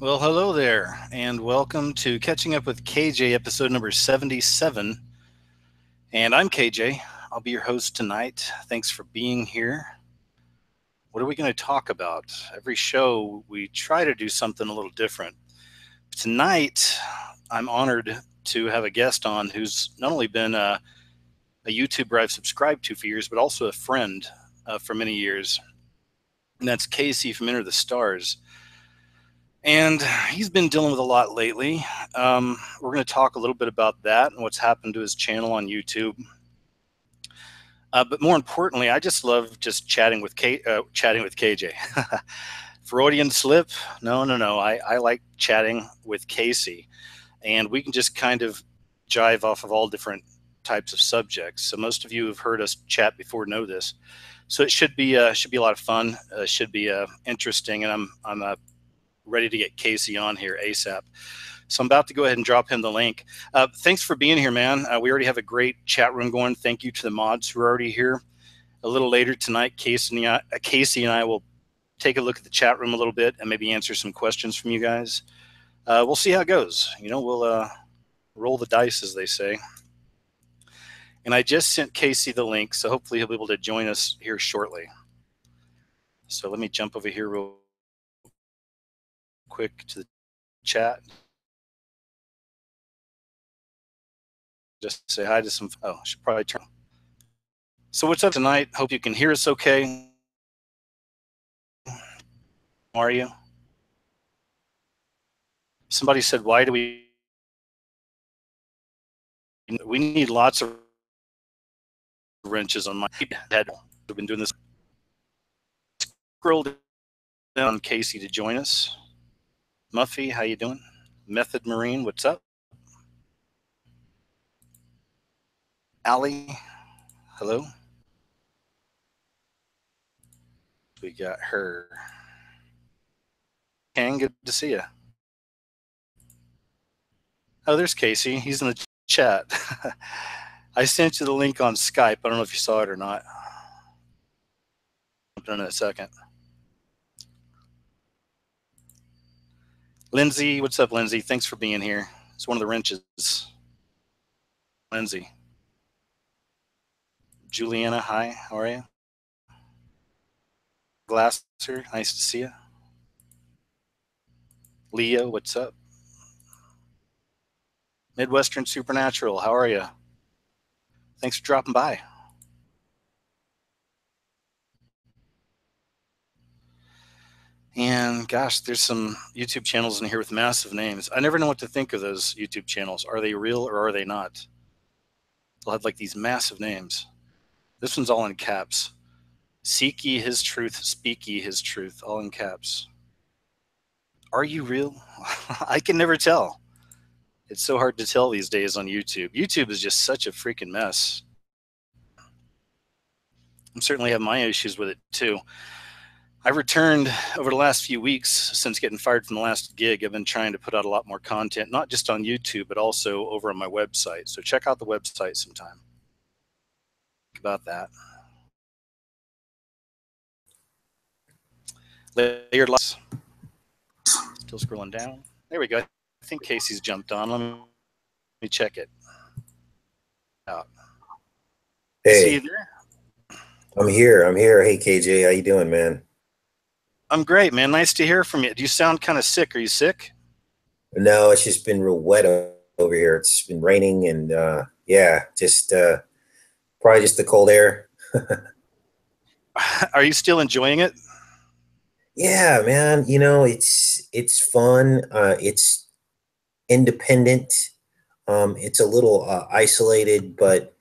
Well, hello there, and welcome to Catching Up with KJ, episode number 77. And I'm KJ. I'll be your host tonight. Thanks for being here. What are we going to talk about? Every show, we try to do something a little different. Tonight, I'm honored to have a guest on who's not only been a YouTuber I've subscribed to for years, but also a friend for many years. And that's Casey from Enter the Stars. And he's been dealing with a lot lately. We're going to talk a little bit about that and what's happened to his channel on YouTube. But more importantly, I just love just chatting with KJ. Freudian slip? No. I like chatting with Casey, and we can just kind of jive off of all different types of subjects. So most of you who've heard us chat before know this. So it should be a lot of fun. Should be interesting, and I'm ready to get Casey on here ASAP. So I'm about to go ahead and drop him the link. Thanks for being here, man. We already have a great chat room going. Thank you to the mods who are already here. A little later tonight, Casey and I will take a look at the chat room a little bit and maybe answer some questions from you guys. We'll see how it goes. We'll roll the dice, as they say. And I just sent Casey the link, so hopefully he'll be able to join us here shortly. So let me jump over here real quick to the chat. Just say hi to some. Oh, I should probably turn. So what's up tonight? Hope you can hear us okay. How are you? Somebody said, why do we need lots of wrenches on my head? We've been doing this. Scroll down Casey to join us. Muffy, how you doing? Method Marine, what's up? Allie, hello. We got her. Kang, good to see you. Oh, there's Casey. He's in the chat. I sent you the link on Skype. I don't know if you saw it or not. I'll jump in a second. Lindsay, what's up, Lindsay? Thanks for being here. It's one of the wrenches. Lindsay. Juliana, hi. How are you? Glasser, nice to see you. Leo, what's up? Midwestern Supernatural, how are you? Thanks for dropping by. And gosh, there's some YouTube channels in here with massive names. I never know what to think of those YouTube channels. Are they real or are they not? They'll have like these massive names. This one's all in caps. Seek ye his truth, speak ye his truth, all in caps. Are you real? I can never tell. It's so hard to tell these days on YouTube. YouTube is just such a freaking mess. I certainly have my issues with it too. I've returned over the last few weeks since getting fired from the last gig. I've been trying to put out a lot more content, not just on YouTube, but also over on my website. So check out the website sometime. Think about that. Layered lights. Still scrolling down. There we go. I think Casey's jumped on. Let me check it out. Hey, See there? I'm here. Hey, KJ, how you doing, man? I'm great, man. Nice to hear from you. Do you sound kind of sick? Are you sick? No, it's just been real wet over here. It's been raining and yeah, just probably just the cold air. Are you still enjoying it? Yeah, man. It's fun. It's independent. It's a little isolated, but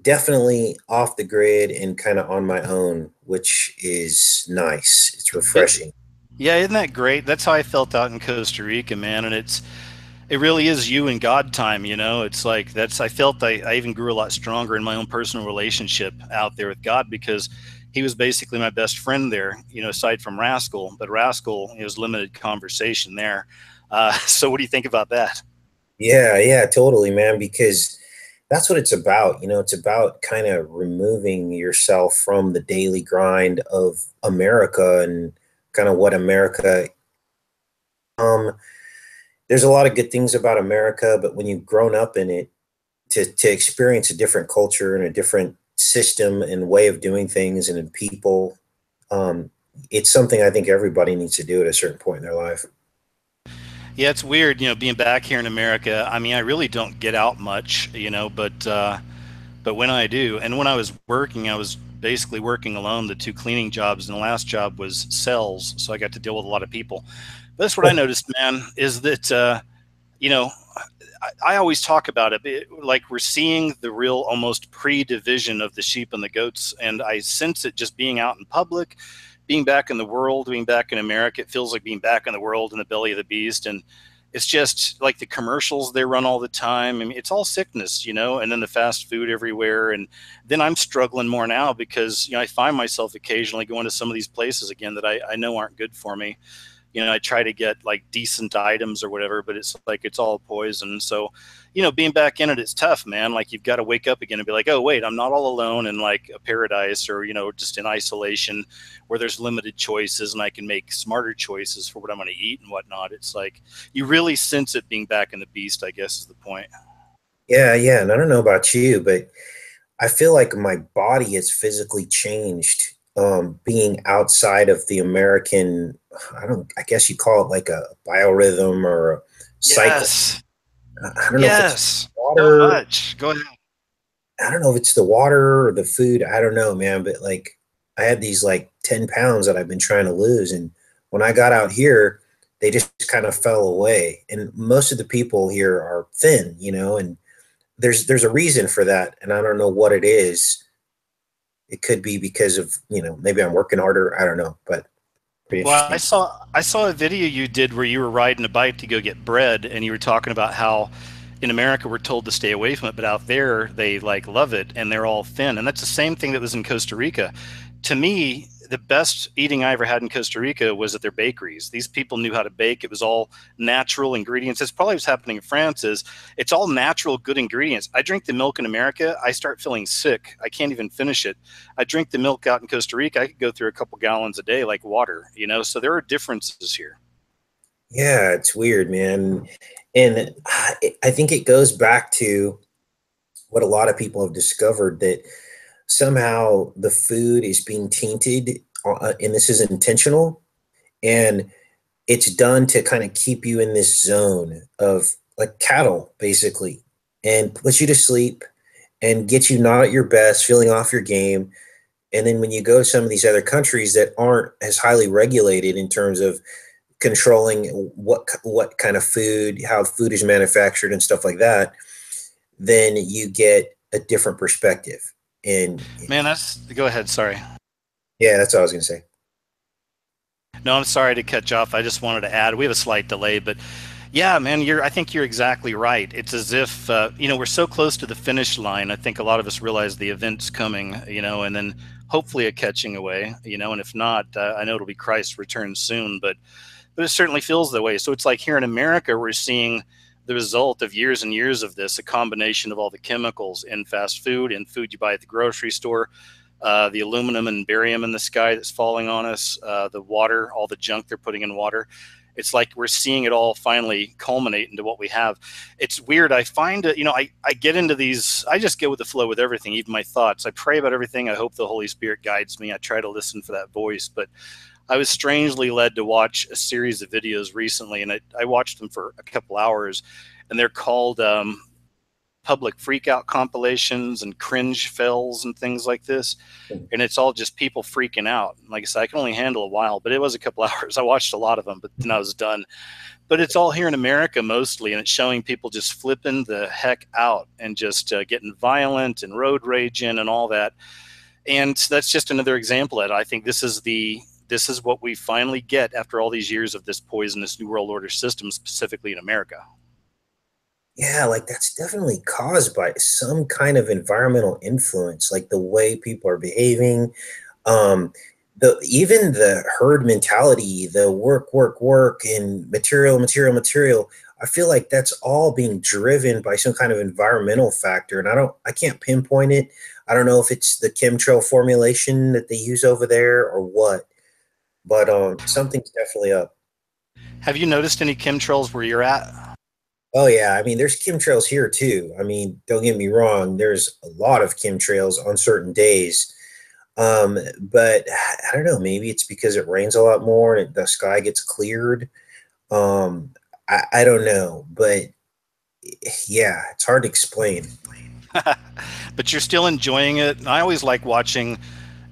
definitely off the grid and kind of on my own, which is nice. It's refreshing. Yeah, isn't that great? That's how I felt out in Costa Rica, man. And it really is you and God time, It's like I felt I even grew a lot stronger in my own personal relationship out there with God because he was basically my best friend there, aside from Rascal. But Rascal, it was limited conversation there. So what do you think about that? Yeah, totally, man, because that's what it's about. It's about kind of removing yourself from the daily grind of America and kind of what America Um, there's a lot of good things about America, but when you've grown up in it, to experience a different culture and a different system and way of doing things and in people, um, it's something I think everybody needs to do at a certain point in their life. Yeah, it's weird, being back here in America. I mean, I really don't get out much, but when I do, and when I was working, I was basically working alone, the two cleaning jobs, and the last job was sales, so I got to deal with a lot of people. But that's what I noticed, man, is that you know, I always talk about it, like we're seeing the real almost pre-division of the sheep and the goats, and I sense it just being out in public, being back in the world, being back in America. It feels like being back in the world in the belly of the beast, and it's just like the commercials they run all the time. I mean, it's all sickness, and then the fast food everywhere, and then I'm struggling more now because I find myself occasionally going to some of these places again that I know aren't good for me. I try to get like decent items or whatever, but it's like it's all poison. So, being back in it, it's tough, man. Like you've got to wake up again and be like, oh, wait, I'm not all alone in like a paradise or, just in isolation where there's limited choices and I can make smarter choices for what I'm going to eat and whatnot. It's like you really sense it being back in the beast, I guess is the point. Yeah, yeah, and I don't know about you, but I feel like my body has physically changed, being outside of the American, I guess you call it like a biorhythm or a cycle. Yes. I don't know if it's Yes. So water. much. Go ahead. I don't know if it's the water or the food. I don't know, man. But like, I had these like 10 pounds that I've been trying to lose. And when I got out here, they just kind of fell away. And most of the people here are thin, and there's a reason for that. And I don't know what it is. It could be because of, maybe I'm working harder. I don't know, but pretty Well, I interesting. saw I saw a video you did where you were riding a bike to go get bread, and you were talking about how in America we're told to stay away from it, but out there they like love it and they're all thin. And that's the same thing that was in Costa Rica. To me, the best eating I ever had in Costa Rica was at their bakeries. These people knew how to bake. It was all natural ingredients. It's probably what's happening in France is it's all natural, good ingredients. I drink the milk in America, I start feeling sick. I can't even finish it. I drink the milk out in Costa Rica, I could go through a couple gallons a day like water, So there are differences here. Yeah, it's weird, man. And I think it goes back to what a lot of people have discovered, that somehow the food is being tainted, and this is intentional, and it's done to kind of keep you in this zone of like cattle, basically, and put you to sleep and get you not at your best, feeling off your game. And then when you go to some of these other countries that aren't as highly regulated in terms of controlling what kind of food, how food is manufactured and stuff like that, then you get a different perspective. And Man, that's go ahead, sorry. yeah, that's what I was gonna say. No, I'm sorry to cut you off. I just wanted to add, we have a slight delay, but yeah, man, I think you're exactly right. It's as if, we're so close to the finish line. I think a lot of us realize the event's coming, and then hopefully a catching away, and if not, I know it'll be Christ's return soon, but it certainly feels that way. So it's like here in America, we're seeing the result of years and years of this, a combination of all the chemicals in fast food and food you buy at the grocery store, the aluminum and barium in the sky that's falling on us, the water, all the junk they're putting in water. It's like we're seeing it all finally culminate into what we have. It's weird. I find it, I get into these, I just go with the flow with everything, even my thoughts. I pray about everything. I hope the Holy Spirit guides me. I try to listen for that voice, but I was strangely led to watch a series of videos recently, and I watched them for a couple hours, and they're called public freakout compilations and cringe fells and things like this. And it's all just people freaking out. Like I said, I can only handle a while, but it was a couple hours. I watched a lot of them, but then I was done. But it's all here in America mostly, and it's showing people just flipping the heck out and just getting violent and road raging and all that. And that's just another example of it. I think this is what we finally get after all these years of this poisonous New World Order system, specifically in America. Yeah, like that's definitely caused by some kind of environmental influence, like the way people are behaving. Um, the even the herd mentality, the work, work, work, and material, material, material. I feel like that's all being driven by some kind of environmental factor, and I can't pinpoint it. I don't know if it's the chemtrail formulation that they use over there or what, but something's definitely up. Have you noticed any chemtrails where you're at? Oh yeah, I mean, there's chemtrails here too. I mean, don't get me wrong. There's a lot of chemtrails on certain days. But I don't know. Maybe it's because it rains a lot more and the sky gets cleared. Um, I don't know, but yeah, it's hard to explain. But you're still enjoying it. And I always like watching,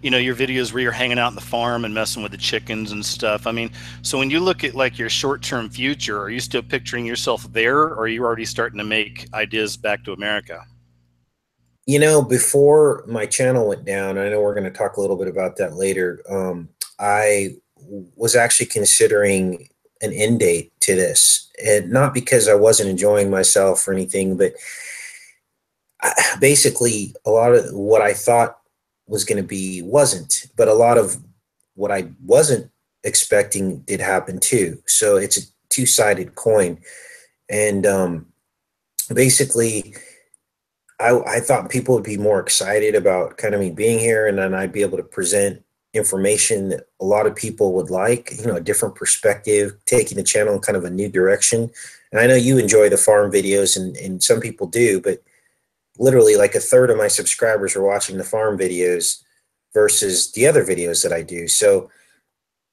your videos where you're hanging out in the farm and messing with the chickens and stuff. I mean, so when you look at like your short-term future, are you still picturing yourself there, or are you already starting to make ideas back to America? Before my channel went down, I know we're going to talk a little bit about that later. I was actually considering an end date to this, and not because I wasn't enjoying myself or anything, but basically a lot of what I thought was going to be wasn't, but a lot of what I wasn't expecting did happen too. So it's a two-sided coin. And basically, I thought people would be more excited about kind of me being here, and then I'd be able to present information that a lot of people would like, a different perspective, taking the channel in kind of a new direction. And I know you enjoy the farm videos, and some people do, but literally like a third of my subscribers are watching the farm videos versus the other videos that I do. So,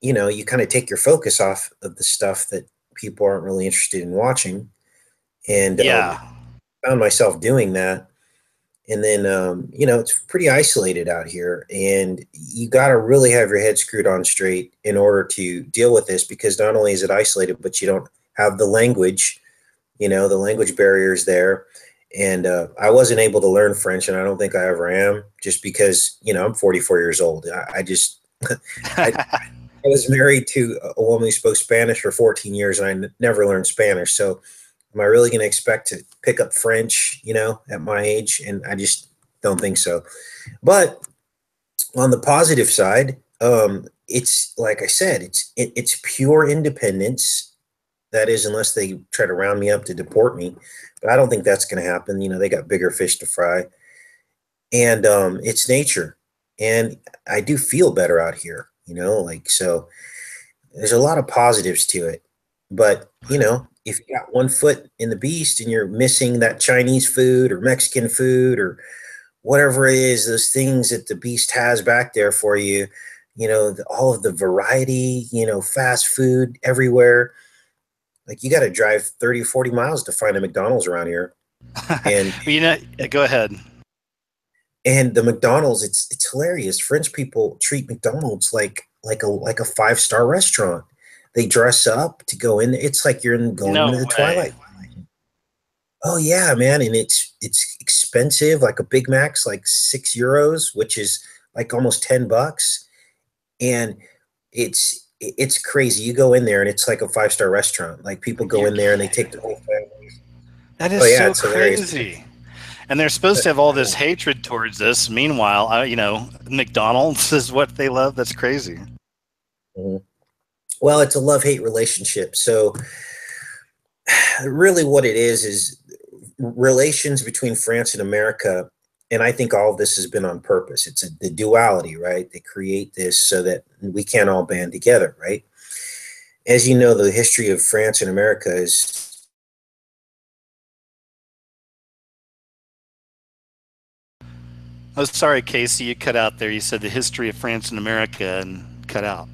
you kind of take your focus off of the stuff that people aren't really interested in watching. And Yeah. found myself doing that. And then, it's pretty isolated out here, and you got to really have your head screwed on straight in order to deal with this, because not only is it isolated, but you don't have the language, the language barriers there. And I wasn't able to learn French, and I don't think I ever am, just because, I'm 44 years old. I just, I was married to a woman who spoke Spanish for 14 years, and I never learned Spanish. So am I really going to expect to pick up French, at my age? And I just don't think so. But on the positive side, it's like I said, it's pure independence. That is, unless they try to round me up to deport me. But I don't think that's going to happen. They got bigger fish to fry. And it's nature. And I do feel better out here, so there's a lot of positives to it. But, if you got one foot in the beast and you're missing that Chinese food or Mexican food or whatever it is, those things that the beast has back there for you, all of the variety, fast food everywhere. Like, you got to drive 30 or 40 miles to find a McDonald's around here. And Go ahead. and the McDonald's, it's hilarious. French people treat McDonald's like a five-star restaurant. They dress up to go in. It's like you're going No into the way. Twilight. Oh yeah, man, and it's expensive. Like a Big Mac's like €6, which is like almost $10, and it's crazy. You go in there and it's like a five-star restaurant. Like, people go You're in there and they kidding. take the whole family. That Oh is yeah, so it's hilarious. crazy. And they're supposed to have all this hatred towards this. Meanwhile, McDonald's is what they love. That's crazy. Mhm. Well, it's a love-hate relationship. So really what it is relations between France and America. And I think all of this has been on purpose. It's the duality, right? They create this so that we can't all band together, right? As you know, the history of France and America is. Oh, sorry, Casey, you cut out there. You said the history of France and America and cut out.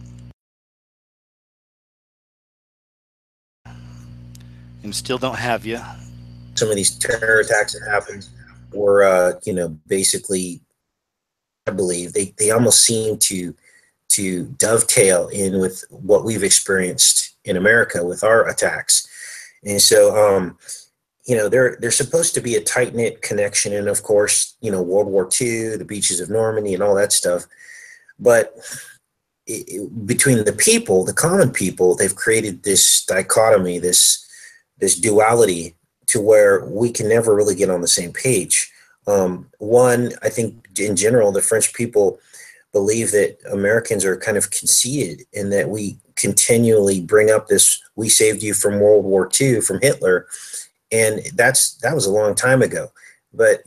And still don't have you. Some of these terror attacks that happened were, basically, I believe they almost seem to dovetail in with what we've experienced in America with our attacks. And so, there's supposed to be a tight knit connection, and of course, World War II, the beaches of Normandy, and all that stuff. But between the people, the common people, they've created this dichotomy, this duality, to where we can never really get on the same page. One, I think in general, the French people believe that Americans are kind of conceited, and that we continually bring up this, we saved you from World War II, from Hitler. And that was a long time ago. But,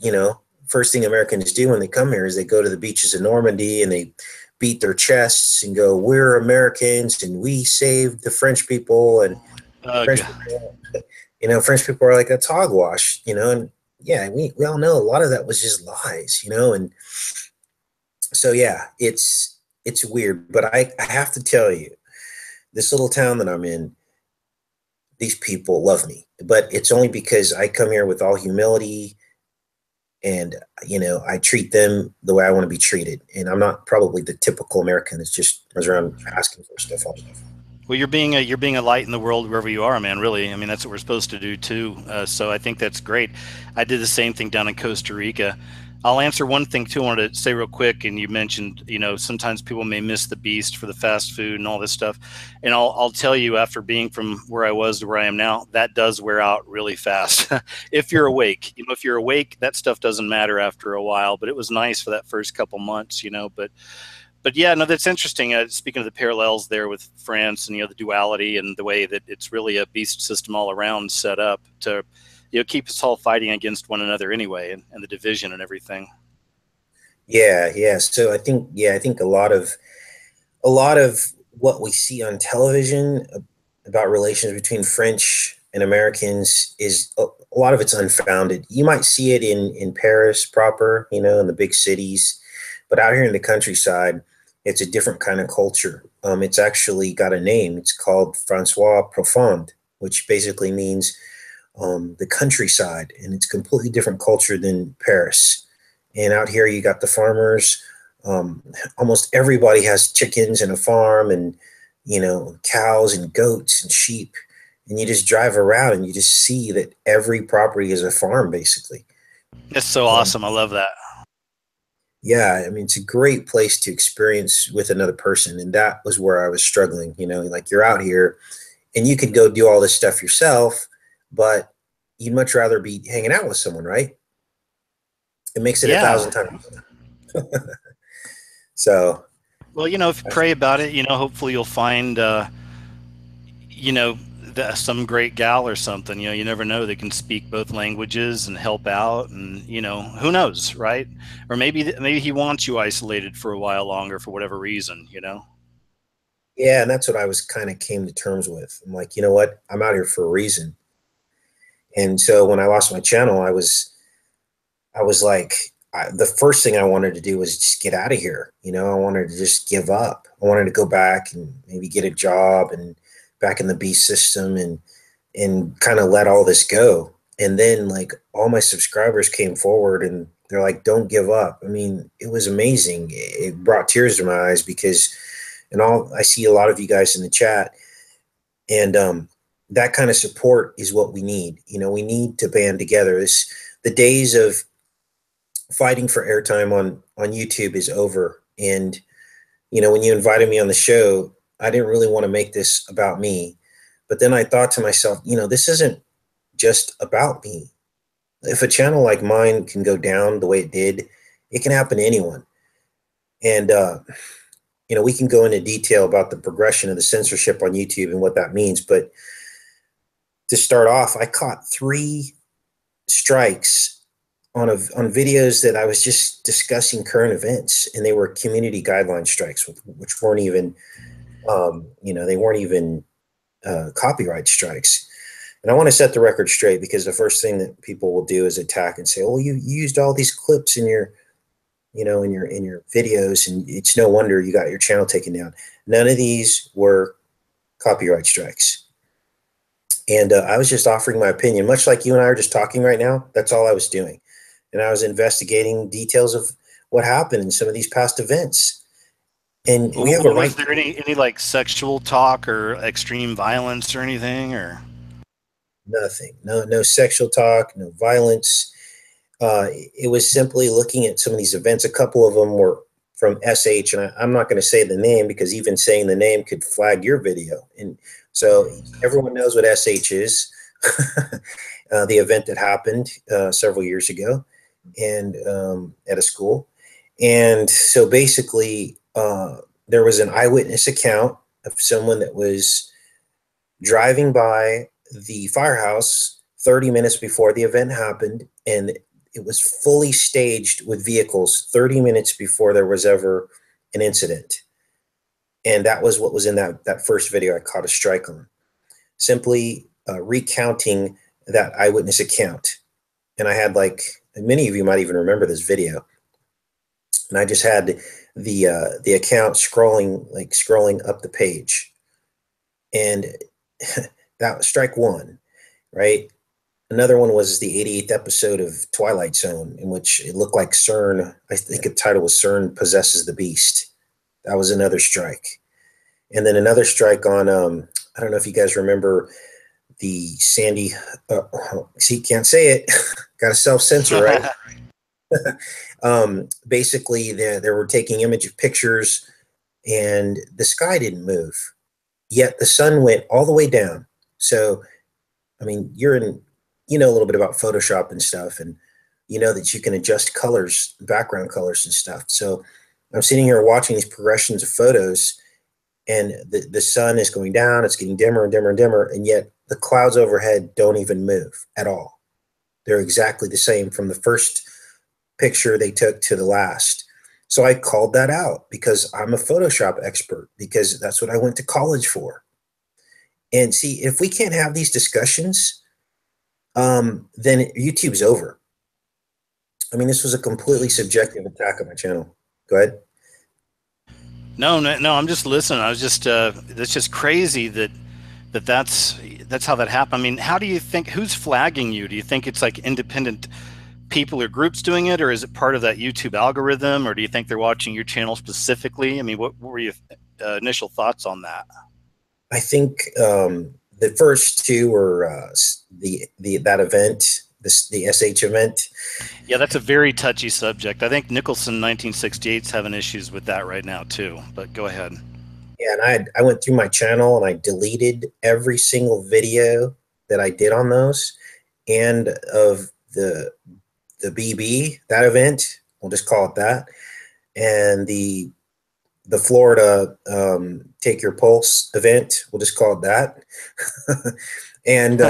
first thing Americans do when they come here is they go to the beaches of Normandy and they beat their chests and go, "We're Americans and we saved the French people." And Ugh. French people, French people are like, "That's hogwash," and yeah, we all know a lot of that was just lies, and so yeah, it's weird, but I have to tell you, this little town that I'm in, these people love me, but it's only because I come here with all humility, and I treat them the way I want to be treated, and I'm not probably the typical American that just runs around asking for stuff all the time. Well, you're being a light in the world wherever you are, man. Really, I mean, that's what we're supposed to do too. So I think that's great. I did the same thing down in Costa Rica. I'll answer one thing too. I wanted to say real quick, and you mentioned, sometimes people may miss the beast for the fast food and all this stuff. And I'll tell you, after being from where I was to where I am now, that does wear out really fast. If you're awake, if you're awake, that stuff doesn't matter after a while. But it was nice for that first couple months, but yeah, no, that's interesting. Speaking of the parallels there with France and the duality and the way that it's really a beast system all around set up to keep us all fighting against one another anyway, and the division and everything. Yeah. So I think a lot of what we see on television about relations between French and Americans is a lot of it's unfounded. You might see it in Paris proper, in the big cities, but out here in the countryside, it's a different kind of culture. It's actually got a name. It's called Francois Profond, which basically means the countryside, and it's completely different culture than Paris. And out here, you got the farmers. Almost everybody has chickens and a farm, and cows and goats and sheep. And you just drive around and you just see that every property is a farm, basically. That's so awesome. I love that. Yeah, I mean, it's a great place to experience with another person. And that was where I was struggling. Like, you're out here and you could go do all this stuff yourself, but you'd much rather be hanging out with someone, right? It makes it a Yeah. thousand times. So, Well, if you pray about it, hopefully you'll find, some great gal or something. You never know. They can speak both languages and help out, and who knows, right? Or maybe he wants you isolated for a while longer for whatever reason. yeah, and that's what I was kind of came to terms with. I'm like, you know what? I'm out here for a reason. And so when I lost my channel, I was like, the first thing I wanted to do was just get out of here. I wanted to just give up. I wanted to go back and maybe get a job and back in the beast system, and kind of let all this go. And then, like, all my subscribers came forward and they're like, "Don't give up." I mean, it was amazing. It brought tears to my eyes because, I see a lot of you guys in the chat, and that kind of support is what we need. We need to band together. The days of fighting for airtime on YouTube is over. And when you invited me on the show, I didn't really want to make this about me, but then I thought to myself, this isn't just about me. If a channel like mine can go down the way it did, it can happen to anyone. And we can go into detail about the progression of the censorship on YouTube and what that means, but to start off, I caught 3 strikes on videos that I was just discussing current events, and they were community guideline strikes, which weren't even, they weren't even copyright strikes. And I want to set the record straight, because the first thing that people will do is attack and say, "Oh, you used all these clips in your, in your videos, and it's no wonder you got your channel taken down." None of these were copyright strikes. And I was just offering my opinion, much like you and I are just talking right now. That's all I was doing. And I was investigating details of what happened in some of these past events. And we have a right. Was there any like sexual talk or extreme violence or anything, or Nothing? No sexual talk, no violence. It was simply looking at some of these events. A couple of them were from SH, and I'm not going to say the name because even saying the name could flag your video. And so everyone knows what SH is. The event that happened several years ago, and at a school. And so basically, there was an eyewitness account of someone that was driving by the firehouse 30 minutes before the event happened, and it was fully staged with vehicles 30 minutes before there was ever an incident. And that was what was in that first video I caught a strike on. Simply recounting that eyewitness account. And I had, like, many of you might even remember this video. And I just had the account scrolling up the page. And that was strike one, right? Another one was the 88th episode of Twilight Zone, in which it looked like CERN, I think the title was CERN Possesses the Beast. That was another strike. And then another strike on, I don't know if you guys remember the Sandy, see, can't say it, got to self-censor, right? Basically, they were taking image pictures and the sky didn't move, yet the sun went all the way down. So, I mean, you know a little bit about Photoshop and stuff, and you know that you can adjust colors, background colors and stuff. So I'm sitting here watching these progressions of photos, and the sun is going down, it's getting dimmer and dimmer and dimmer, and yet the clouds overhead don't even move at all. They're exactly the same from the first picture they took to the last. So I called that out because I'm a Photoshop expert, because that's what I went to college for. And see, if we can't have these discussions, then YouTube's over. I mean, this was a completely subjective attack on my channel. Go ahead. No, I'm just listening. I was just, that's just crazy that's how that happened. I mean, how do you think, who's flagging you? Do you think it's like independent people or groups doing it, or is it part of that YouTube algorithm, or do you think they're watching your channel specifically? I mean, what were your initial thoughts on that? I think the first two were that event, the SH event. Yeah, that's a very touchy subject. I think Nicholson 1968 is having issues with that right now too, but go ahead. Yeah, and I went through my channel and I deleted every single video that I did on those, and of the BB, that event, we'll just call it that, and the Florida Take Your Pulse event, we'll just call it that. And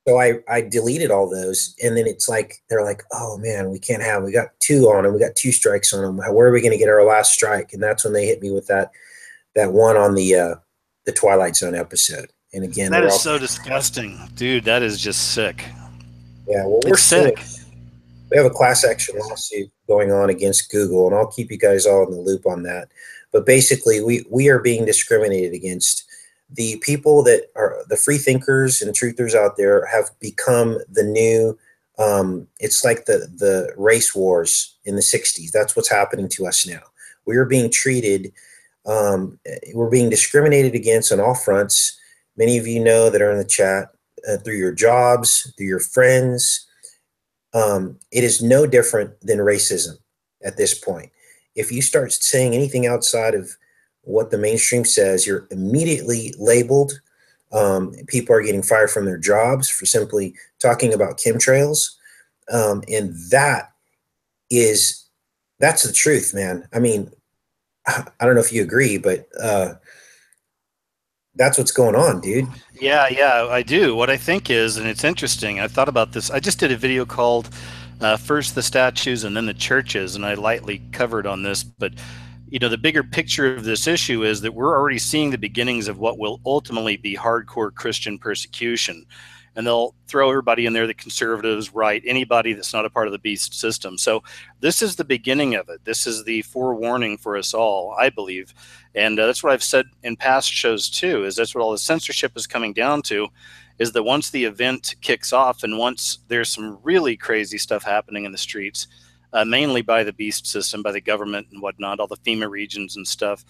so I deleted all those, and then it's like, they're like, oh man, we got two on them, we got two strikes on them. Where are we going to get our last strike? And that's when they hit me with that one on the Twilight Zone episode. And again, that is so disgusting, dude. That is just sick. Yeah, well, we're sick. We have a class action lawsuit going on against Google, and I'll keep you guys all in the loop on that. But basically, we are being discriminated against. The people that are the free thinkers and truthers out there have become the new, it's like the race wars in the 60s. That's what's happening to us now. We are being treated, we're being discriminated against on all fronts. Many of you know that are in the chat, through your jobs, through your friends. It is no different than racism at this point. If you start saying anything outside of what the mainstream says, you're immediately labeled. People are getting fired from their jobs for simply talking about chemtrails. And that's the truth, man. I mean, I don't know if you agree, but that's what's going on, dude. Yeah, I do. What I think is, and it's interesting, I thought about this. I just did a video called First the Statues and Then the Churches, and I lightly covered on this, but you know, the bigger picture of this issue is that we're already seeing the beginnings of what will ultimately be hardcore Christian persecution. And they'll throw everybody in there, the conservatives, right, anybody that's not a part of the beast system. So this is the beginning of it. This is the forewarning for us all, I believe. And that's what I've said in past shows too, is that's what all the censorship is coming down to, is that once the event kicks off and once there's some really crazy stuff happening in the streets, mainly by the beast system, by the government and whatnot, all the FEMA regions and stuff,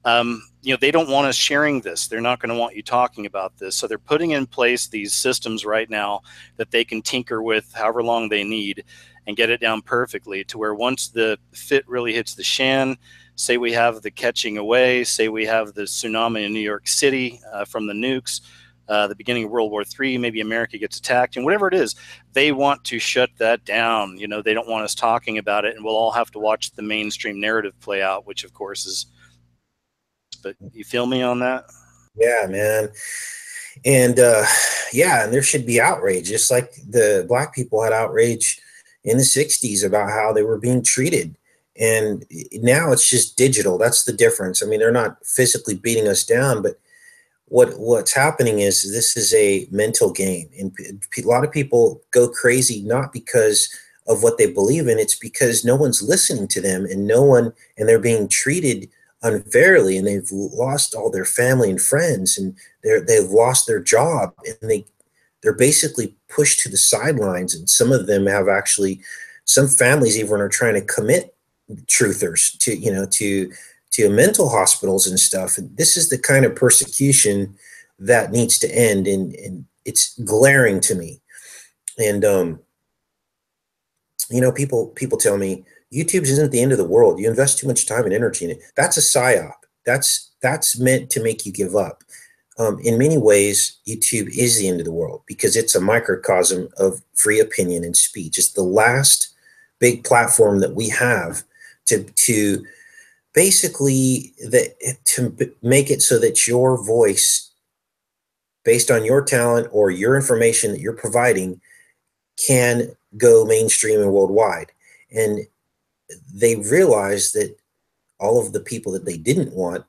you know, they don't want us sharing this. They're not going to want you talking about this. So they're putting in place these systems right now that they can tinker with however long they need and get it down perfectly to where once the fit really hits the shan, say we have the catching away, say we have the tsunami in New York City from the nukes, the beginning of World War III, maybe America gets attacked, and whatever it is, they want to shut that down. You know, they don't want us talking about it, and we'll all have to watch the mainstream narrative play out, which of course is, but you feel me on that? Yeah, man. And yeah, and there should be outrage, just like the black people had outrage in the 60s about how they were being treated. And now it's just digital. That's the difference. I mean, they're not physically beating us down, but what's happening is this is a mental game, and a lot of people go crazy not because of what they believe in. It's because no one's listening to them, and they're being treated unfairly, and they've lost all their family and friends, and they've lost their job, and they're basically pushed to the sidelines. And some of them have actually, some families even are trying to commit truthers to mental hospitals and stuff. And this is the kind of persecution that needs to end, and it's glaring to me. And people tell me YouTube isn't the end of the world. You invest too much time and energy in it. That's a psyop. That's meant to make you give up. In many ways, YouTube is the end of the world because it's a microcosm of free opinion and speech. It's the last big platform that we have to basically to make it so that your voice, based on your talent or your information that you're providing, can go mainstream and worldwide. And they realized that all of the people that they didn't want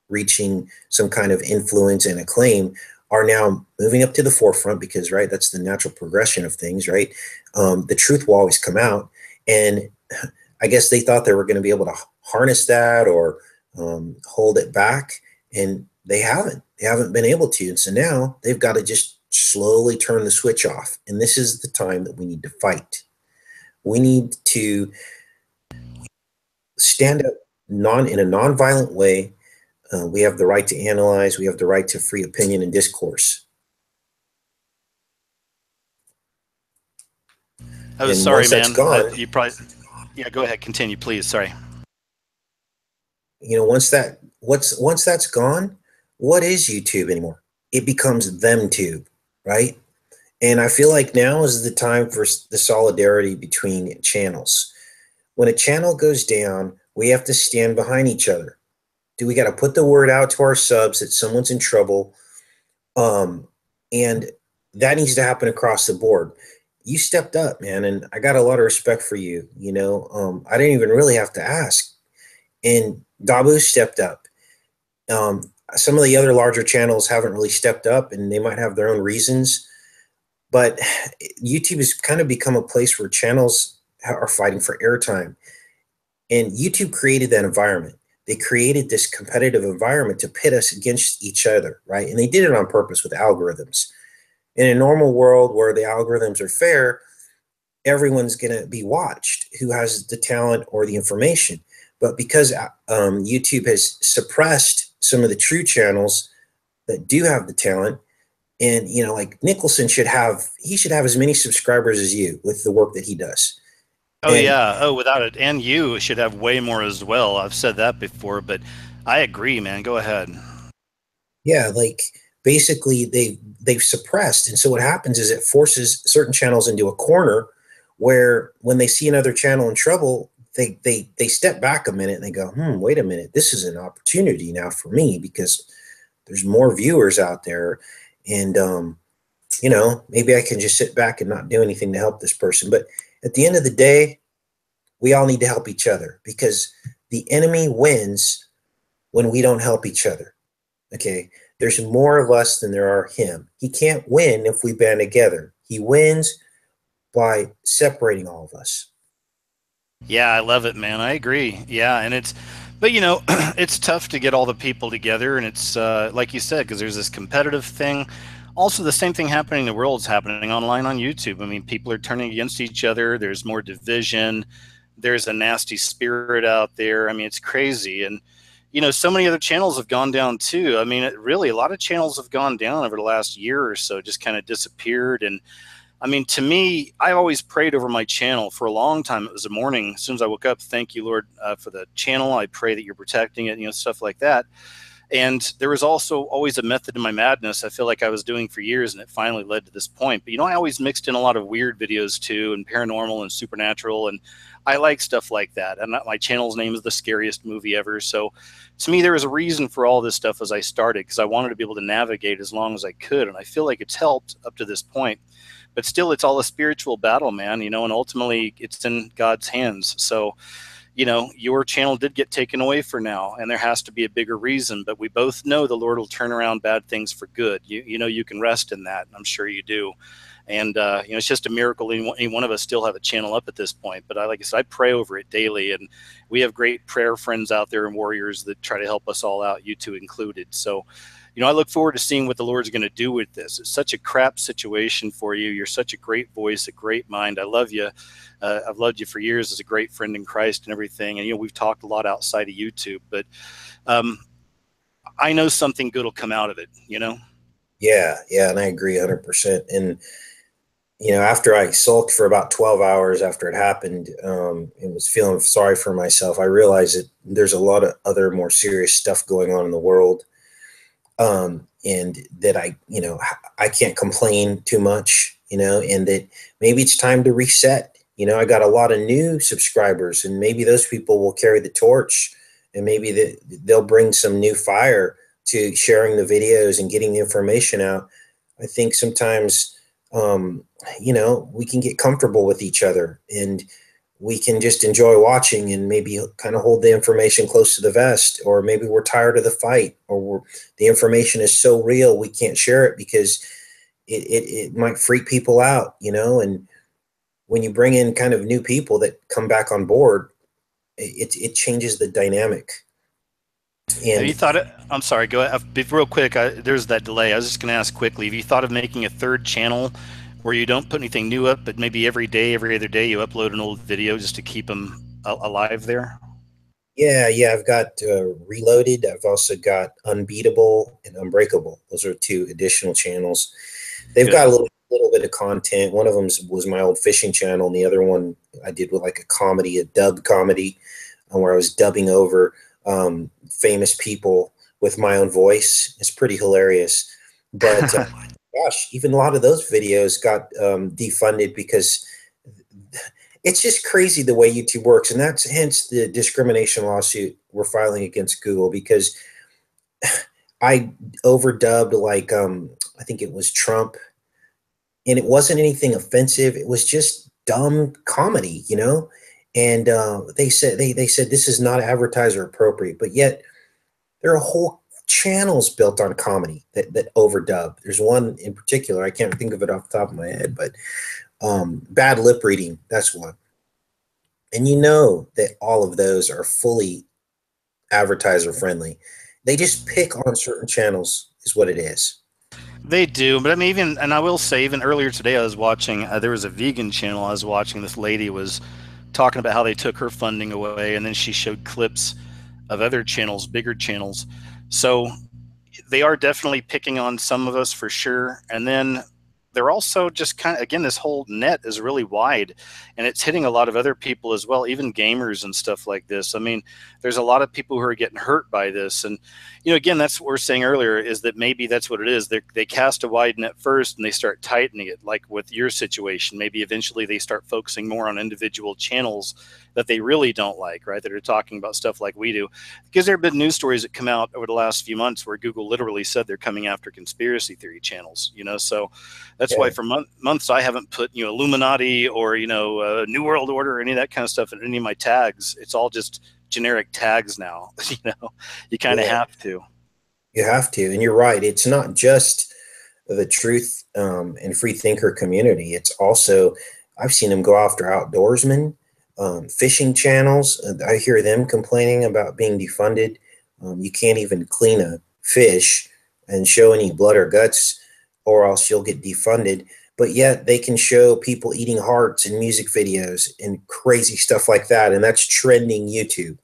reaching some kind of influence and acclaim are now moving up to the forefront because, right, that's the natural progression of things, right? The truth will always come out. And I guess they thought they were going to be able to harness that or hold it back, and they haven't been able to. And so now they've got to just slowly turn the switch off. And this is the time that we need to fight. We need to stand up in a nonviolent way. We have the right to analyze. We have the right to free opinion and discourse. I was sorry, man. You probably, yeah. Go ahead, continue, please. Sorry. Once that's gone, what is YouTube anymore? It becomes ThemTube, right? And I feel like now is the time for the solidarity between channels. When a channel goes down, we have to stand behind each other. We got to put the word out to our subs that someone's in trouble, and that needs to happen across the board. You stepped up, man, and I got a lot of respect for you. I didn't even really have to ask, and Dabu stepped up. Some of the other larger channels haven't really stepped up, and they might have their own reasons. But YouTube has kind of become a place where channels are fighting for airtime, and YouTube created that environment. They created this competitive environment to pit us against each other, right? And they did it on purpose with algorithms. In a normal world where the algorithms are fair, everyone's going to be watched who has the talent or the information. But because YouTube has suppressed some of the true channels that do have the talent, and like Nicholson should have as many subscribers as you with the work that he does. Oh, and, yeah. Oh, without it. And you should have way more as well. I've said that before, but I agree, man. Go ahead. Yeah, like basically they've suppressed. And so what happens is it forces certain channels into a corner where when they see another channel in trouble, they step back a minute and they go, wait a minute, this is an opportunity now for me because there's more viewers out there. And, maybe I can just sit back and not do anything to help this person. But at the end of the day, we all need to help each other because the enemy wins when we don't help each other. Okay. There's more of us than there are him. He can't win if we band together. He wins by separating all of us. Yeah, I love it, man. I agree. Yeah. And but it's tough to get all the people together. And it's like you said, because there's this competitive thing. Also, the same thing happening in the world is happening online on YouTube. I mean, people are turning against each other. There's more division. There's a nasty spirit out there. I mean, it's crazy. And, so many other channels have gone down too. I mean, really, a lot of channels have gone down over the last year or so, just kind of disappeared. And I mean, to me, I always prayed over my channel for a long time. It was a morning. As soon as I woke up, thank you, Lord, for the channel. I pray that you're protecting it, stuff like that. And there was also always a method to my madness. I feel like I was doing for years, and it finally led to this point. But, I always mixed in a lot of weird videos too, and paranormal and supernatural. And I like stuff like that. And my channel's name is The Scariest Movie Ever. So to me, there was a reason for all this stuff as I started, because I wanted to be able to navigate as long as I could. And I feel like it's helped up to this point. But still, it's all a spiritual battle, man, and ultimately it's in God's hands. So, you know, your channel did get taken away for now, and there has to be a bigger reason. But we both know the Lord will turn around bad things for good. You know, you can rest in that, and I'm sure you do. And you know, it's just a miracle any one of us still have a channel up at this point. But like I said, I pray over it daily, and we have great prayer friends out there and warriors that try to help us all out, you two included. So, you know, I look forward to seeing what the Lord's going to do with this. It's such a crap situation for you. You're such a great voice, a great mind. I love you. I've loved you for years as a great friend in Christ and everything. And, you know, we've talked a lot outside of YouTube, but I know something good will come out of it, you know? Yeah, yeah, and I agree 100%. And you know, after I sulked for about 12 hours after it happened, and was feeling sorry for myself, I realized that there's a lot of other more serious stuff going on in the world, and that you know, I can't complain too much, you know, and that maybe it's time to reset. You know, I got a lot of new subscribers, and maybe those people will carry the torch, and maybe they'll bring some new fire to sharing the videos and getting the information out. I think sometimes, you know, we can get comfortable with each other, and we can just enjoy watching and maybe kind of hold the information close to the vest, or maybe we're tired of the fight, or the information is so real we can't share it because it might freak people out, you know. And when you bring in kind of new people that come back on board, it changes the dynamic. Have you And thought it? I'm sorry, go ahead. Real quick, there's that delay. I was just going to ask quickly. Have you thought of making a third channel where you don't put anything new up, but maybe every day, every other day, you upload an old video just to keep them alive there? yeah, I've got Reloaded. I've also got Unbeatable and Unbreakable. Those are two additional channels. They've got Good. a little bit of content. One of them was my old fishing channel, and the other one I did with like a comedy, a dubbed comedy, where I was dubbing over famous people with my own voice. It's pretty hilarious. But gosh, even a lot of those videos got defunded because it's just crazy the way YouTube works. And that's hence the discrimination lawsuit we're filing against Google, because I overdubbed like I think it was Trump, and it wasn't anything offensive. It was just dumb comedy, you know. And they said this is not advertiser appropriate, but yet there are whole channels built on comedy that overdub. There's one in particular, I can't think of it off the top of my head, but bad lip reading, that's one. And you know that all of those are fully advertiser friendly. They just pick on certain channels is what it is. They do, but I mean, even, and I will say, even earlier today, I was watching, there was a vegan channel I was watching. This lady was talking about how they took her funding away, and then she showed clips of other channels, bigger channels. So they are definitely picking on some of us for sure. And then they're also just kind of, again, this whole net is really wide, and it's hitting a lot of other people as well, even gamers and stuff like this. I mean, there's a lot of people who are getting hurt by this. And, you know, again, that's what we're saying earlier, is that maybe that's what it is. They cast a wide net first and they start tightening it, like with your situation. Maybe eventually they start focusing more on individual channels that they really don't like, right? That are talking about stuff like we do. Because there have been news stories that come out over the last few months where Google literally said they're coming after conspiracy theory channels, you know? So that's why for months I haven't put, you know, Illuminati or, you know, New World Order or any of that kind of stuff in any of my tags. It's all just generic tags now. You know, you kind of have to. You have to, and you're right. It's not just the truth and free thinker community. It's also, I've seen them go after outdoorsmen, fishing channels. I hear them complaining about being defunded. You can't even clean a fish and show any blood or guts, or else you'll get defunded. But yet they can show people eating hearts in music videos and crazy stuff like that, and that's trending YouTube.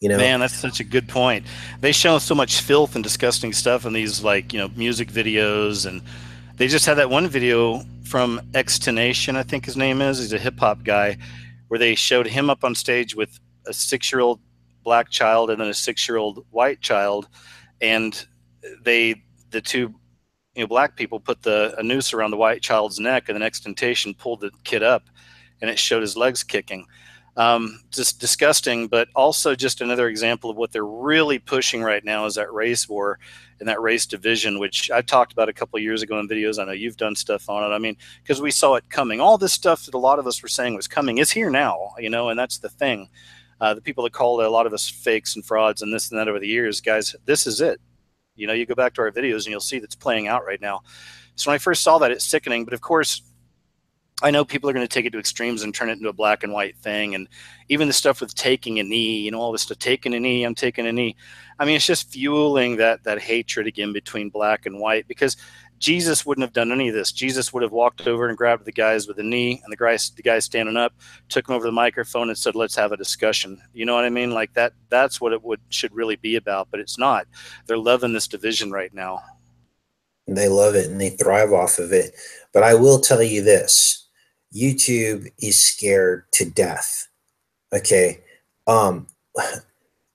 You know, Man, that's such a good point. They show so much filth and disgusting stuff in these, like, you know, music videos, and they just had that one video from Extonation, I think his name is. He's a hip hop guy, where they showed him up on stage with a 6-year-old black child and then a 6-year-old white child, and the two, you know, black people put a noose around the white child's neck, and the Extontation pulled the kid up, and it showed his legs kicking. Just disgusting, but also just another example of what they're really pushing right now is that race war and that race division, which I talked about a couple of years ago in videos. I know you've done stuff on it. I mean, because we saw it coming. All this stuff that a lot of us were saying was coming is here now, you know, and that's the thing. The people that called a lot of us fakes and frauds and this and that over the years, guys, this is it. You know, you go back to our videos and you'll see that's playing out right now. So when I first saw that, it's sickening. But of course, I know people are going to take it to extremes and turn it into a black and white thing. And even the stuff with taking a knee, you know, all this stuff, taking a knee, I'm taking a knee. I mean, it's just fueling that hatred again between black and white, because Jesus wouldn't have done any of this. Jesus would have walked over and grabbed the guys with the knee, and the guy standing up, took him over the microphone and said, let's have a discussion. You know what I mean? Like that's what it should really be about, but it's not. They're loving this division right now. They love it and they thrive off of it. But I will tell you this, YouTube is scared to death. Okay.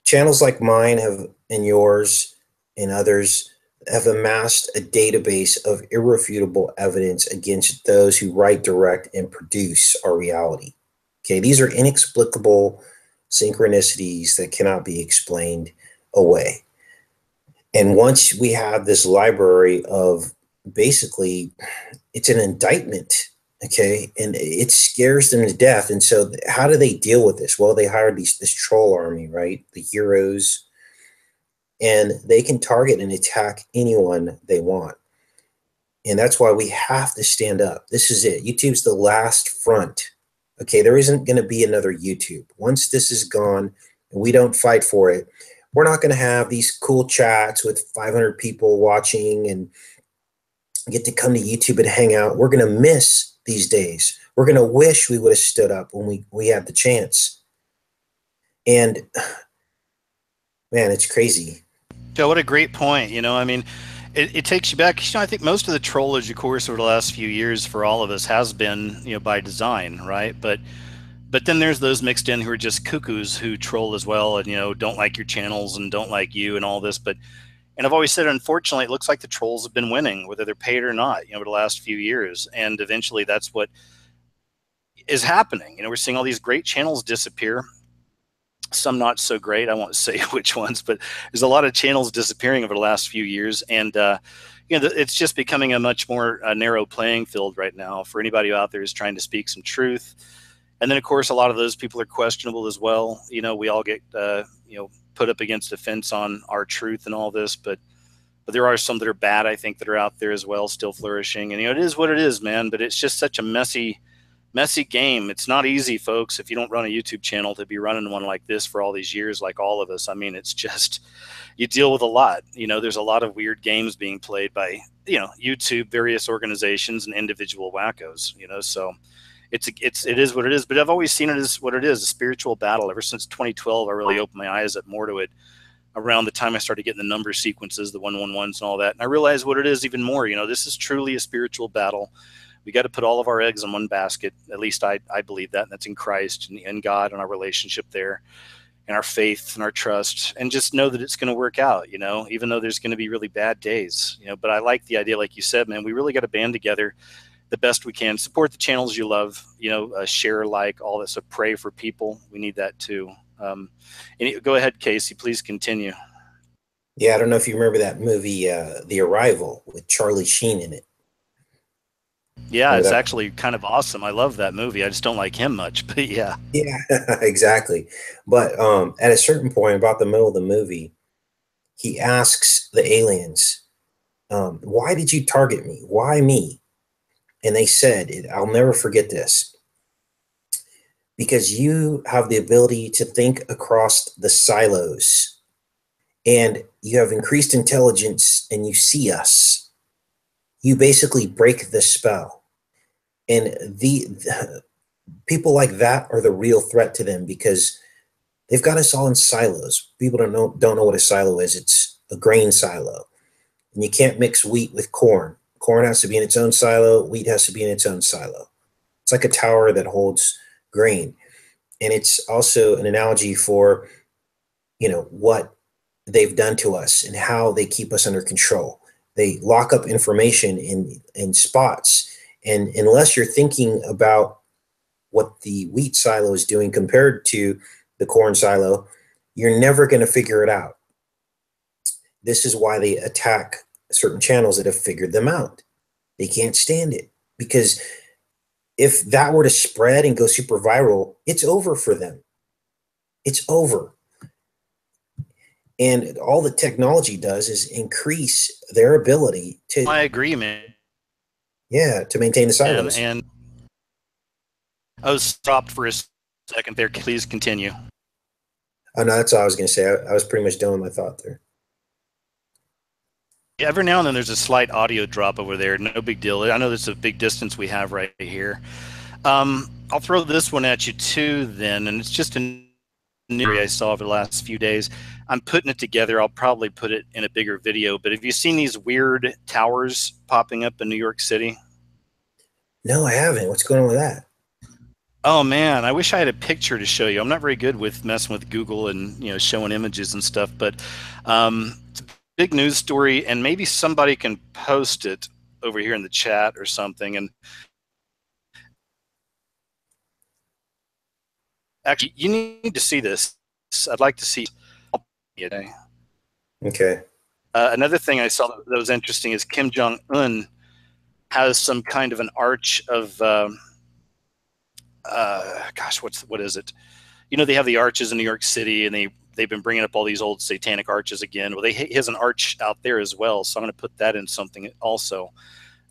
Channels like mine have, and yours and others, have amassed a database of irrefutable evidence against those who write, direct, and produce our reality. Okay, these are inexplicable synchronicities that cannot be explained away. And once we have this library of, basically, it's an indictment, okay, and it scares them to death. And so how do they deal with this? Well, they hired this troll army, right? The heroes. And they can target and attack anyone they want. And that's why we have to stand up. This is it. YouTube's the last front. Okay, there isn't going to be another YouTube. Once this is gone and we don't fight for it, we're not going to have these cool chats with 500 people watching and get to come to YouTube and hang out. We're going to miss these days. We're going to wish we would have stood up when we had the chance. And man, it's crazy. Joe, what a great point. You know, I mean, it takes you back. You know, I think most of the trollage, of course, over the last few years for all of us has been, you know, by design, right? But then there's those mixed in who are just cuckoos who troll as well, and, you know, don't like your channels and don't like you and all this. And I've always said, unfortunately, it looks like the trolls have been winning, whether they're paid or not, you know, over the last few years. And eventually that's what is happening. You know, we're seeing all these great channels disappear. Some not so great. I won't say which ones, but there's a lot of channels disappearing over the last few years. And, you know, it's just becoming a much more narrow playing field right now for anybody out there who's trying to speak some truth. And then, of course, a lot of those people are questionable as well. You know, we all get, you know, put up against the fence on our truth and all this, but there are some that are bad, I think, that are out there as well, still flourishing. And, you know, it is what it is, man, but it's just such a messy game. It's not easy, folks, if you don't run a YouTube channel, to be running one like this for all these years, like all of us. I mean, it's just, you deal with a lot. You know, there's a lot of weird games being played by, you know, YouTube, various organizations and individual wackos, you know, so it is what it is. But I've always seen it as what it is, a spiritual battle. Ever since 2012, I really opened my eyes up more to it around the time I started getting the number sequences, the 111s and all that. And I realized what it is even more. You know, this is truly a spiritual battle. We got to put all of our eggs in one basket. At least I believe that, and that's in Christ and in God and our relationship there and our faith and our trust, and just know that it's going to work out, you know, even though there's going to be really bad days, you know. But I like the idea, like you said, man, we really got to band together the best we can, support the channels you love, you know, share, like, all that. So pray for people. We need that too. Go ahead, Casey, please continue. Yeah, I don't know if you remember that movie, The Arrival, with Charlie Sheen in it. Yeah, Remember it's that? actually kind of awesome. I love that movie. I just don't like him much, but yeah. Yeah, exactly. But at a certain point, about the middle of the movie, he asks the aliens, why did you target me? Why me? And they said, I'll never forget this, because you have the ability to think across the silos, and you have increased intelligence, and you see us. You basically break the spell. And the people like that are the real threat to them, because they've got us all in silos. People don't know what a silo is. It's a grain silo. And you can't mix wheat with corn. Corn has to be in its own silo. Wheat has to be in its own silo. It's like a tower that holds grain. And it's also an analogy for, you know, what they've done to us and how they keep us under control. They lock up information in spots. And unless you're thinking about what the wheat silo is doing compared to the corn silo, you're never going to figure it out. This is why they attack certain channels that have figured them out. They can't stand it, because if that were to spread and go super viral, it's over for them. It's over. And all the technology does is increase their ability to, I agree, man. yeah, to maintain the silos. And I was stopped for a second there. Please continue. Oh, no, that's all I was going to say. I was pretty much done with my thought there. Yeah, every now and then there's a slight audio drop over there. No big deal. I know there's a big distance we have right here. I'll throw this one at you too then, and it's just a new area I saw over the last few days. I'm putting it together. I'll probably put it in a bigger video, but have you seen these weird towers popping up in New York City? No, I haven't. What's going on with that? Oh man, I wish I had a picture to show you. I'm not very good with messing with Google and showing images and stuff, but it's a big news story, and maybe somebody can post it over here in the chat or something. And actually, you need to see this. I'd like to see it. Okay. Another thing I saw that was interesting is Kim Jong-un has some kind of an arch of gosh, what is it? They have the arches in New York City, and they've been bringing up all these old satanic arches again. Well, he has an arch out there as well, so I'm going to put that in something also.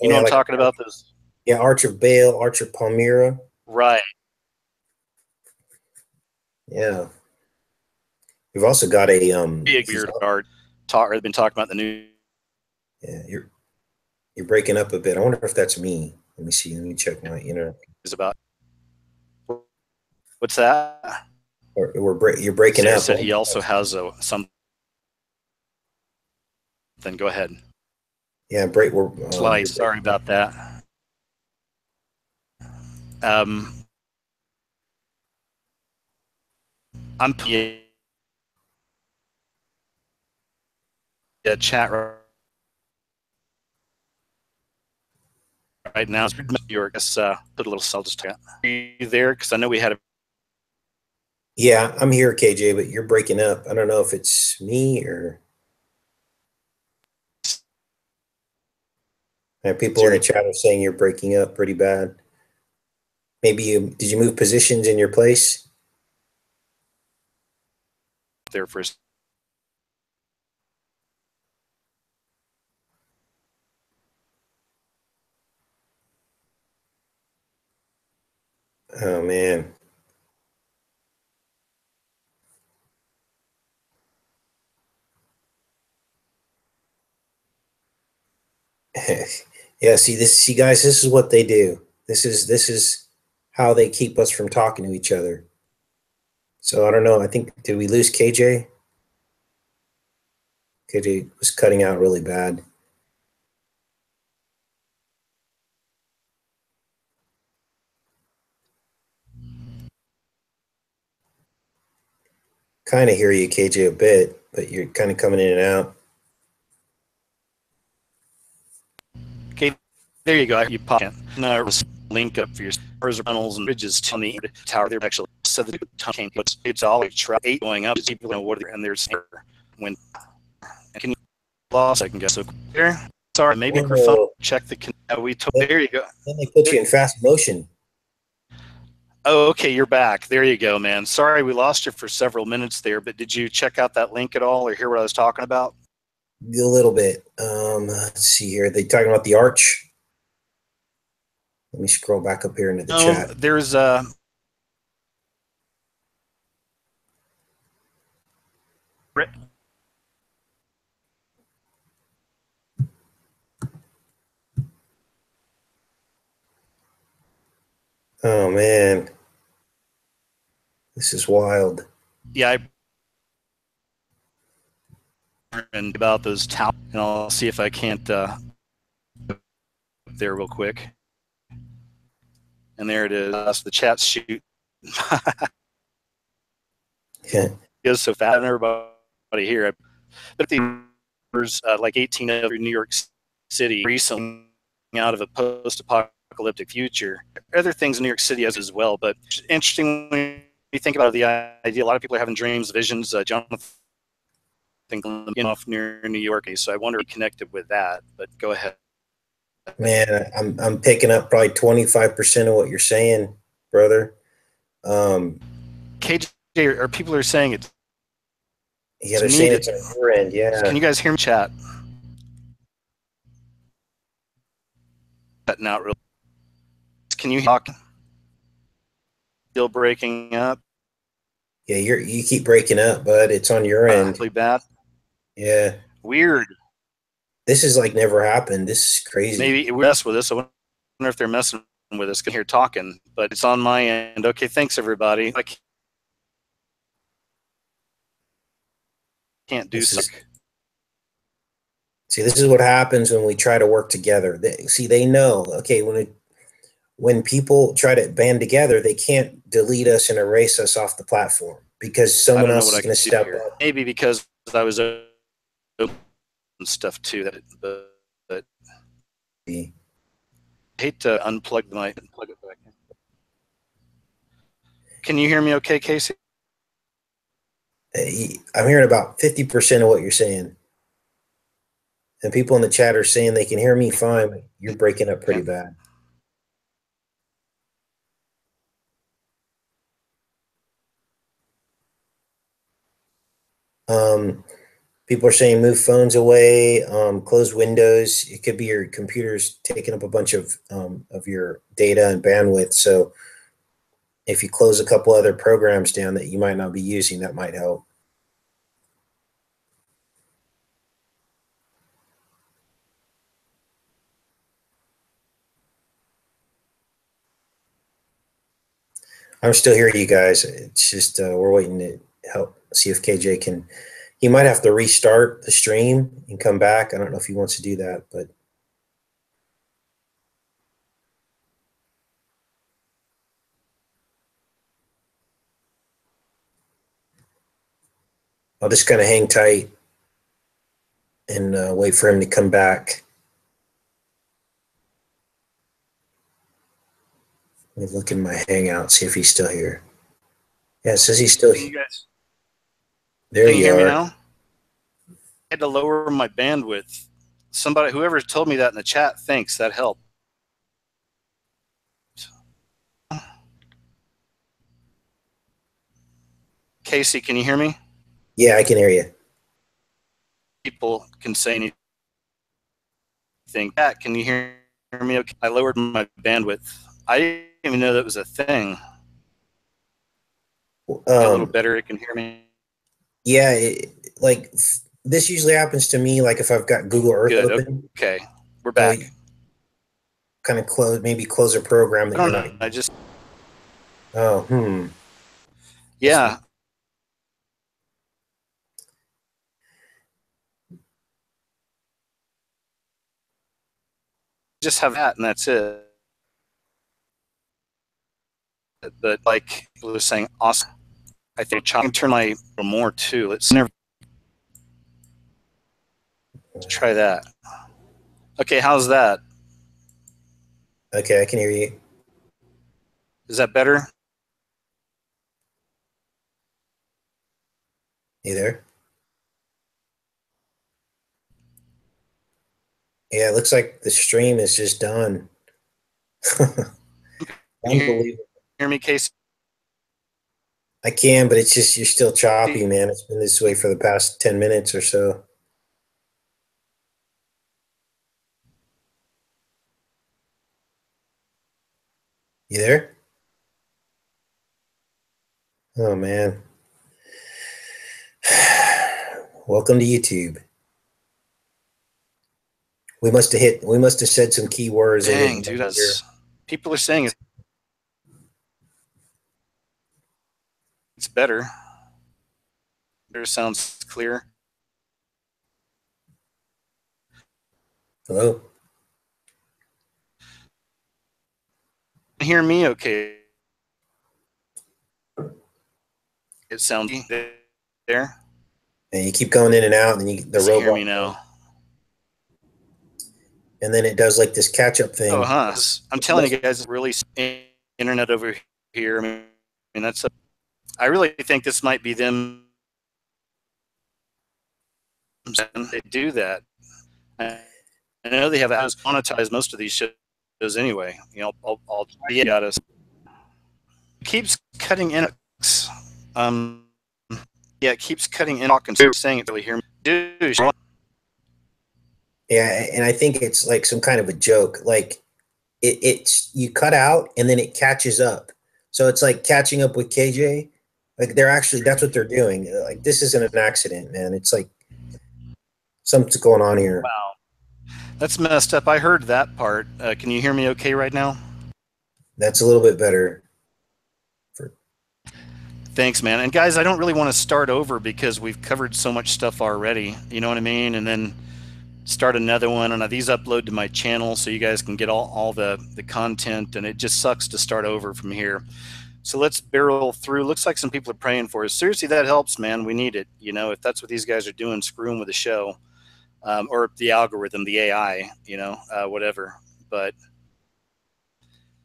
You know what I'm talking about? Those. Yeah, Arch of Baal, Arch of Palmyra. Right. Yeah. We've also got a big weird art. I've been talking about the new. Yeah, you're breaking up a bit. I wonder if that's me. Let me see. Let me check my internet. Is about. What's that? You're breaking up. Said he also has something. Then go ahead. Yeah, sorry about that. I'm chat right now. It's New York. Let's put a little cell just to you there, because I know we had a. Yeah, I'm here, KJ, but you're breaking up. I don't know if it's me or. People in the chat are saying you're breaking up pretty bad. Maybe did you move positions in your place? There first. Oh man. Yeah, see guys, this is what they do. This is how they keep us from talking to each other. So I don't know. I think, did we lose KJ? KJ was cutting out really bad. Kind of hear you, KJ, a bit, but you're kind of coming in and out. Okay, there you go. You pop in. Link up for your tunnels and bridges on the tower. They're actually said the tunnel it's all like 8 going up. People know what, and there's when can you lost? I can guess so clear. Sorry, maybe microphone. Check the. There you go. Then they put you in fast motion. Oh, okay, you're back. There you go, man. Sorry, we lost you for several minutes there, but did you check out that link at all or hear what I was talking about? A little bit. Let's see here. Are they talking about the arch? Let me scroll back up here into the chat. There's Oh man. This is wild. Yeah, and about those towers, and I'll see if I can't there real quick. And there it is. The chat's shooting. Yeah. It is so fast. Everybody here. But there's like 18 of New York City recently out of a post-apocalyptic future. Other things in New York City as well. But interesting when you think about the idea, a lot of people are having dreams, visions. Jonathan off near New York, so I wonder if he connected with that. But go ahead. Man, I'm picking up probably 25% of what you're saying, brother. KJ, or people are saying it's Yeah, they're saying it's on your end. Yeah. Can you guys hear me chat? Not really. Can you talk? Still breaking up? Yeah, you keep breaking up, bud. It's on your end. Really bad. Yeah. Weird. This is like never happened. This is crazy. Maybe it mess with us. I wonder if they're messing with us. Can hear talking, but it's on my end. Okay, thanks everybody. I can't do something. See, this is what happens when we try to work together. They know. Okay, when people try to band together, they can't delete us and erase us off the platform because someone else is going to step up. Maybe because I was open stuff too. But I hate to unplug the mic and plug it back in. Can you hear me okay, Casey? I'm hearing about 50% of what you're saying. And people in the chat are saying they can hear me fine, but you're breaking up pretty bad. People are saying move phones away, close windows. It could be your computer's taking up a bunch of your data and bandwidth. So if you close a couple other programs down that you might not be using, that might help. I'm still here, you guys. It's just we're waiting to help see if KJ can. He might have to restart the stream and come back. I don't know if he wants to do that, but I'll just kind of hang tight and wait for him to come back. Let me look in my Hangout, see if he's still here. Yeah, it says he's still here. There you are. Now? I had to lower my bandwidth. Whoever told me that in the chat, thanks. That helped. Casey, can you hear me? Yeah, I can hear you. People can say anything. Can you hear me okay? I lowered my bandwidth. I didn't even know that was a thing. A little better, it can hear me. Yeah, this usually happens to me, like if I've got Google Earth open. Okay, we're back. Kind of close a program that you're not. I just. Oh, Yeah. Just have that, and that's it. But like I was saying, awesome. I think I can turn my more too. Let's try that. Okay, how's that? Okay, I can hear you. Is that better? You there? Yeah, it looks like the stream is just done. Unbelievable. Hear me, Casey? I can, but it's just you're still choppy, man. It's been this way for the past 10 minutes or so. You there? Oh man. Welcome to YouTube. We must have said some keywords. Dang, dude, people are saying it's better. It sounds clear. Hello? Hear me okay? It sounds there. And you keep going in and out, and the robot. Hear me now. And then it does like this catch-up thing. Oh, huh. I'm telling you guys, really internet over here. I mean that's. I really think this might be them. They do that. I know they have monetized most of these shows anyway. You know, I'll got us. Keeps cutting in. Um, yeah, it keeps cutting in talking, so saying it really hear me. Dude, Yeah, and I think it's like some kind of a joke. Like it's you cut out and then it catches up. So it's like catching up with KJ. Like they're actually that's what they're doing. Like this isn't an accident, man. It's like something's going on here. wow, that's messed up. I heard that part. Can you hear me okay right now? That's a little bit better. For Thanks, man. And guys, I don't really want to start over because we've covered so much stuff already. You know what I mean? And then start another one. And these upload to my channel so you guys can get all the content. And it just sucks to start over from here. So let's barrel through. Looks like some people are praying for us. Seriously, that helps, man. We need it. You know, if that's what these guys are doing, screw them with the show, or the algorithm, the AI, whatever. But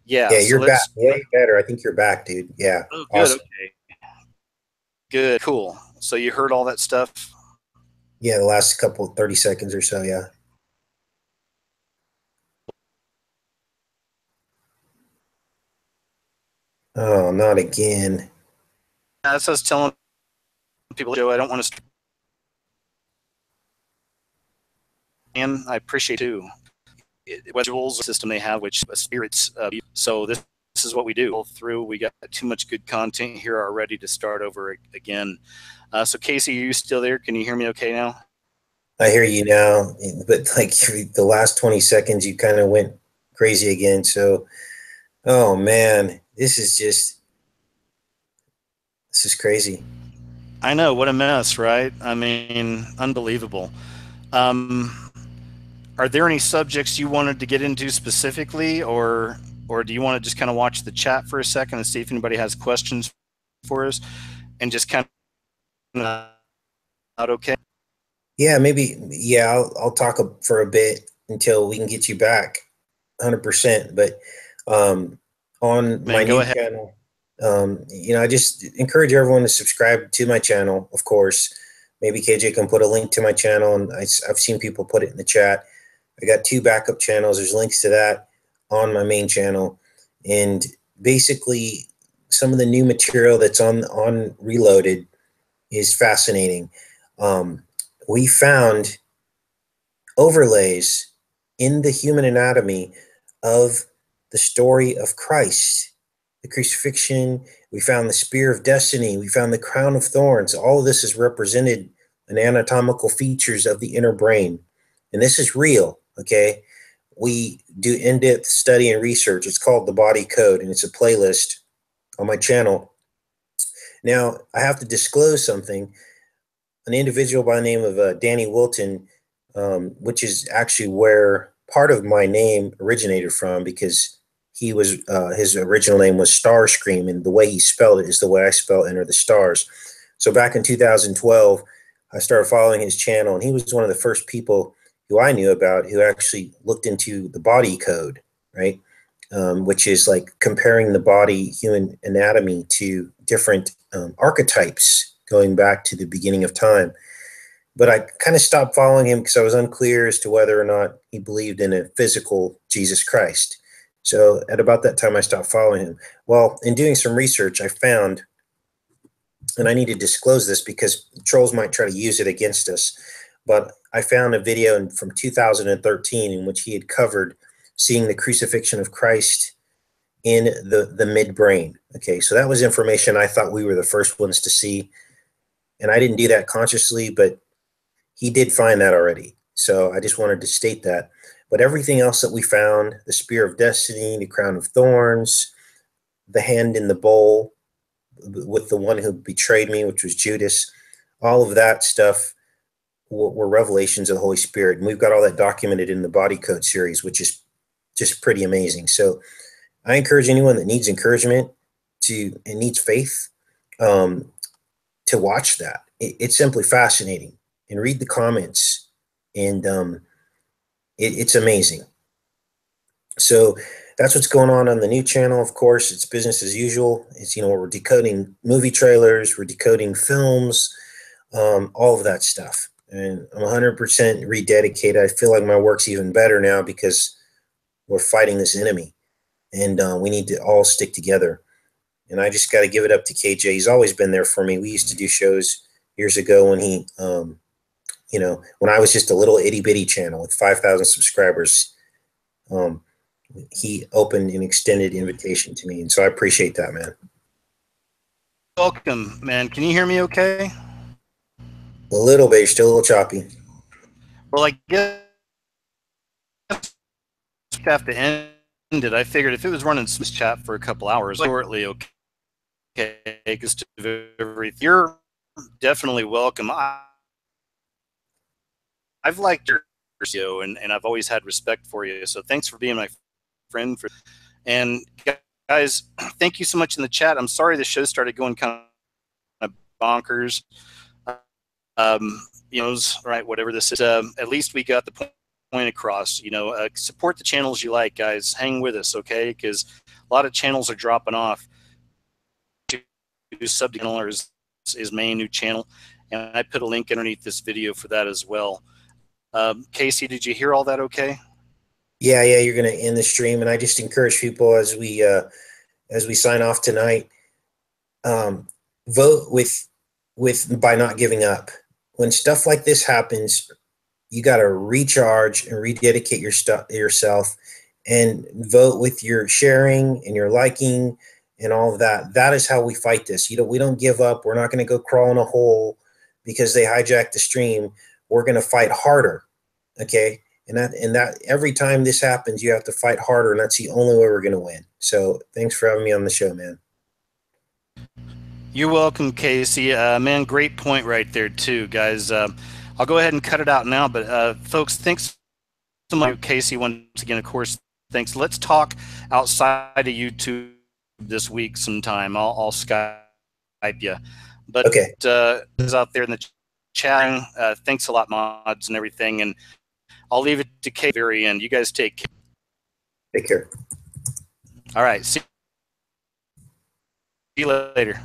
yeah, yeah, so you're back. let's. Way better. I think you're back, dude. Yeah, Oh, good. awesome. Okay. Good. Cool. So you heard all that stuff. Yeah, the last couple 30 seconds or so. Yeah. Oh, not again. That's us telling people, Joe. I don't want to. And I appreciate too. Visuals system they have, which spirits. So this is what we do. Through, we got too much good content here already to start over again. So Casey, are you still there? Can you hear me okay now? I hear you now, but like the last 20 seconds, you kind of went crazy again. So, oh man, this is crazy. I know, what a mess, right? I mean, unbelievable. Um, are there any subjects you wanted to get into specifically, or do you want to just kind of watch the chat for a second and see if anybody has questions for us, and just kind of out okay? Yeah, maybe. Yeah, I'll talk for a bit until we can get you back 100%. But on my Man, go new ahead. channel, I just encourage everyone to subscribe to my channel, of course. Maybe KJ can put a link to my channel, and I've seen people put it in the chat. I got 2 backup channels. There's links to that on my main channel. And basically, some of the new material that's on Reloaded is fascinating. Um, we found overlays in the human anatomy of the story of Christ, the crucifixion. We found the spear of destiny. We found the crown of thorns. All of this is represented in anatomical features of the inner brain. And this is real, okay? We do in-depth study and research. It's called The Body Code, and it's a playlist on my channel. Now, I have to disclose something. An individual by the name of Danny Wilton, which is actually where part of my name originated from, because he was his original name was Starscream, and the way he spelled it is the way I spell Enter the Stars. So back in 2012, I started following his channel, and he was one of the first people who I knew about who actually looked into the body code, right? Which is like comparing the body, human anatomy, to different archetypes going back to the beginning of time. But I kind of stopped following him because I was unclear as to whether or not he believed in a physical Jesus Christ. So at about that time, I stopped following him. Well, in doing some research, I found, and I need to disclose this because trolls might try to use it against us, but I found a video from 2013 in which he had covered seeing the crucifixion of Christ in the midbrain. Okay, so that was information I thought we were the first ones to see. And I didn't do that consciously, but he did find that already. So I just wanted to state that. But everything else that we found, the spear of destiny, the crown of thorns, the hand in the bowl with the one who betrayed me, which was Judas, all of that stuff were revelations of the Holy Spirit. And we've got all that documented in the Body Code series, which is just pretty amazing. So I encourage anyone that needs encouragement and needs faith to watch that. It's simply fascinating. And read the comments, and it's amazing. So that's what's going on the new channel. Of course, it's business as usual. It's, we're decoding movie trailers, we're decoding films, all of that stuff. And I'm 100% rededicated. I feel like my work's even better now because we're fighting this enemy, and we need to all stick together. And I just got to give it up to KJ. He's always been there for me. We used to do shows years ago when he, when I was just a little itty bitty channel with 5,000 subscribers. He opened an extended invitation to me, and so I appreciate that, man. Welcome, man. Can you hear me okay? A little bit. You're still a little choppy. Well, I guess I have to end it. I figured if it was running this chat for a couple hours, shortly, okay, because you're definitely welcome. I've liked your video, and I've always had respect for you. So thanks for being my friend. And guys, thank you so much in the chat. I'm sorry the show started going kind of bonkers. Right, whatever this is. At least we got the point across. Support the channels you like, guys. Hang with us, okay? Because a lot of channels are dropping off. Sub channel is his main new channel, and I put a link underneath this video for that as well. Casey, did you hear all that okay? Yeah, you're going to end the stream, and I just encourage people as we sign off tonight, vote with by not giving up. When stuff like this happens, you got to recharge and rededicate yourself, and vote with your sharing and your liking and all of that. That is how we fight this. We don't give up. We're not going to go crawl in a hole because they hijacked the stream. We're going to fight harder. Okay. And that every time this happens, you have to fight harder, and that's the only way we're going to win. So thanks for having me on the show, man. You're welcome, Casey. Man, great point right there too, guys. I'll go ahead and cut it out now, but folks, thanks so much, Casey. Once again, of course, thanks. Let's talk outside of YouTube this week sometime. I'll Skype you. But okay. Out there in the chat, thanks a lot, mods and everything. And I'll leave it to Kate at the very end. You guys take care. Take care. All right. See you later.